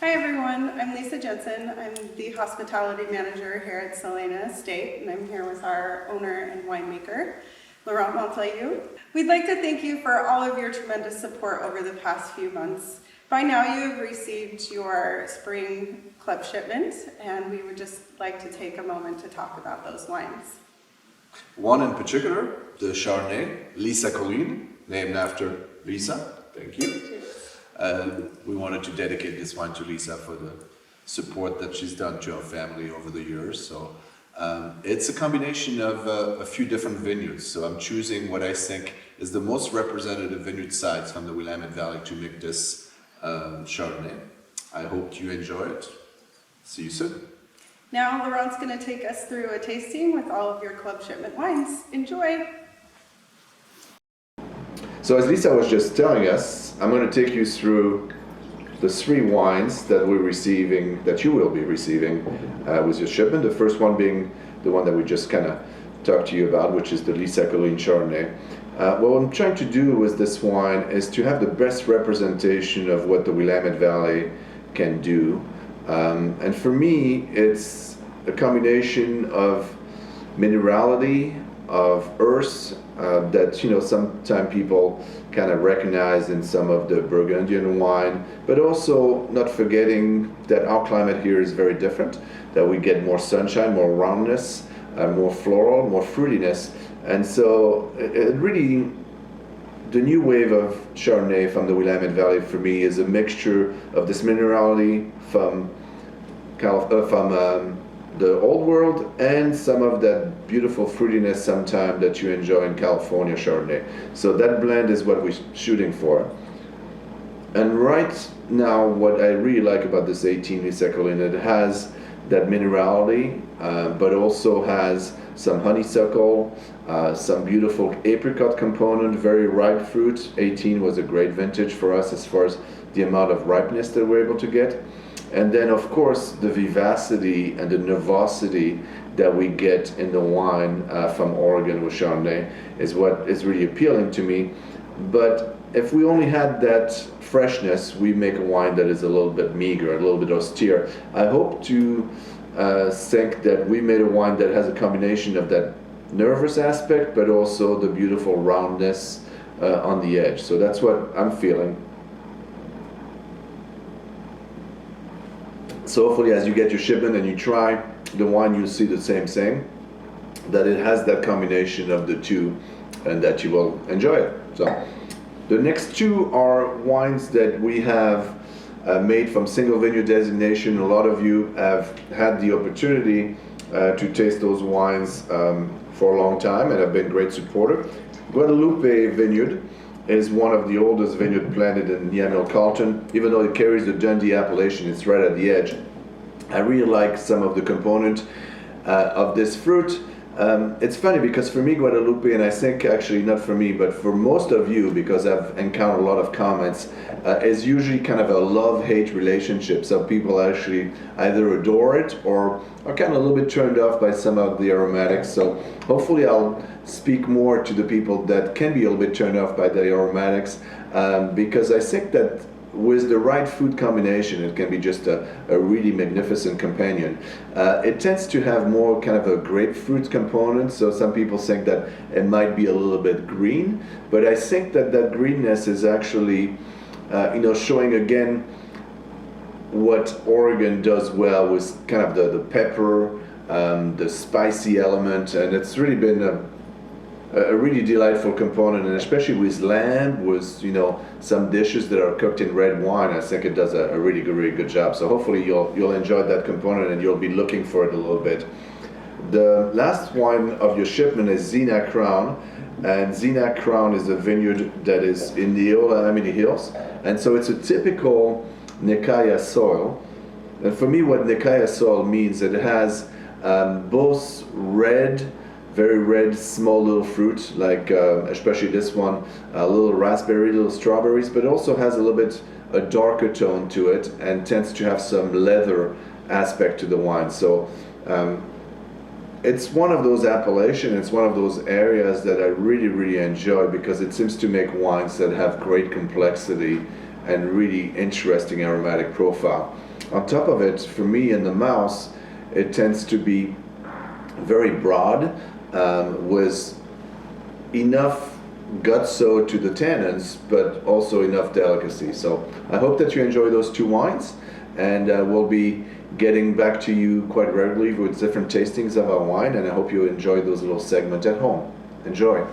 Hi everyone, I'm Lisa Jensen. I'm the hospitality manager here at Solena Estate, and I'm here with our owner and winemaker, Laurent Montalieu. We'd like to thank you for all of your tremendous support over the past few months. By now you have received your spring club shipment, and we would just like to take a moment to talk about those wines. One in particular, the Chardonnay, Lisa Colleen, named after Lisa. Thank you. We wanted to dedicate this wine to Lisa for the support that she's done to our family over the years. So it's a combination of a few different vineyards. So I'm choosing what I think is the most representative vineyard sites from the Willamette Valley to make this Chardonnay. I hope you enjoy it. See you soon. Now Laurent's going to take us through a tasting with all of your club shipment wines. Enjoy! So as Lisa was just telling us, I'm going to take you through the three wines that we're receiving, that you will be receiving with your shipment. The first one being the one that we just kind of talked to you about, which is the Lisa Colleen Chardonnay. What I'm trying to do with this wine is to have the best representation of what the Willamette Valley can do. And for me, it's a combination of minerality, of earth, that sometimes people kind of recognize in some of the Burgundian wine, but also not forgetting that our climate here is very different, that we get more sunshine, more roundness, more floral, more fruitiness. And so it really, the new wave of Chardonnay from the Willamette Valley for me is a mixture of this minerality from the old world and some of that beautiful fruitiness sometimes that you enjoy in California Chardonnay. So that blend is what we're shooting for. And right now, what I really like about this 18 Lisa Colleen, it has that minerality, but also has some honeysuckle, some beautiful apricot component, very ripe fruit. 18 was a great vintage for us as far as the amount of ripeness that we're able to get. And then, of course, the vivacity and the nervosity that we get in the wine from Oregon with Chardonnay is what is really appealing to me. But if we only had that freshness, we make a wine that is a little bit meager, a little bit austere. I hope to think that we made a wine that has a combination of that nervous aspect, but also the beautiful roundness on the edge. So that's what I'm feeling. So hopefully as you get your shipment and you try the wine, you'll see the same thing, that it has that combination of the two and that you will enjoy it. So the next two are wines that we have made from single vineyard designation. A lot of you have had the opportunity to taste those wines for a long time and have been great supporters. Guadalupe Vineyard is one of the oldest vineyard planted in Yamhill Carlton. Even though it carries the Dundee appellation, it's right at the edge. I really like some of the component of this fruit. It's funny because for me, Guadalupe, and I think actually not for me, but for most of you, because I've encountered a lot of comments, is usually kind of a love-hate relationship. Some people actually either adore it or are kind of a little bit turned off by some of the aromatics. So hopefully I'll speak more to the people that can be a little bit turned off by the aromatics, because I think that with the right food combination, it can be just a really magnificent companion. It tends to have more kind of a grapefruit component, so some people think that it might be a little bit green, but I think that that greenness is actually, showing again what Oregon does well with kind of the pepper, the spicy element, and it's really been a really delightful component, and especially with lamb, with some dishes that are cooked in red wine, I think it does a really good job. So hopefully you'll enjoy that component and you'll be looking for it a little bit. The last wine of your shipment is Zena Crown, and Zena Crown is a vineyard that is in the Willamette Hills, and so it's a typical Nekaya soil. And for me, what Nekaya soil means, it has both red, very red, small little fruit, like especially this one, a little raspberry, little strawberries, but also has a little bit a darker tone to it and tends to have some leather aspect to the wine. So it's one of those appellations, it's one of those areas that I really enjoy, because it seems to make wines that have great complexity and really interesting aromatic profile. On top of it, for me in the mouth, it tends to be very broad, with enough gutso to the tannins, but also enough delicacy. So I hope that you enjoy those two wines, and we'll be getting back to you quite regularly with different tastings of our wine, and I hope you enjoy those little segments at home. Enjoy.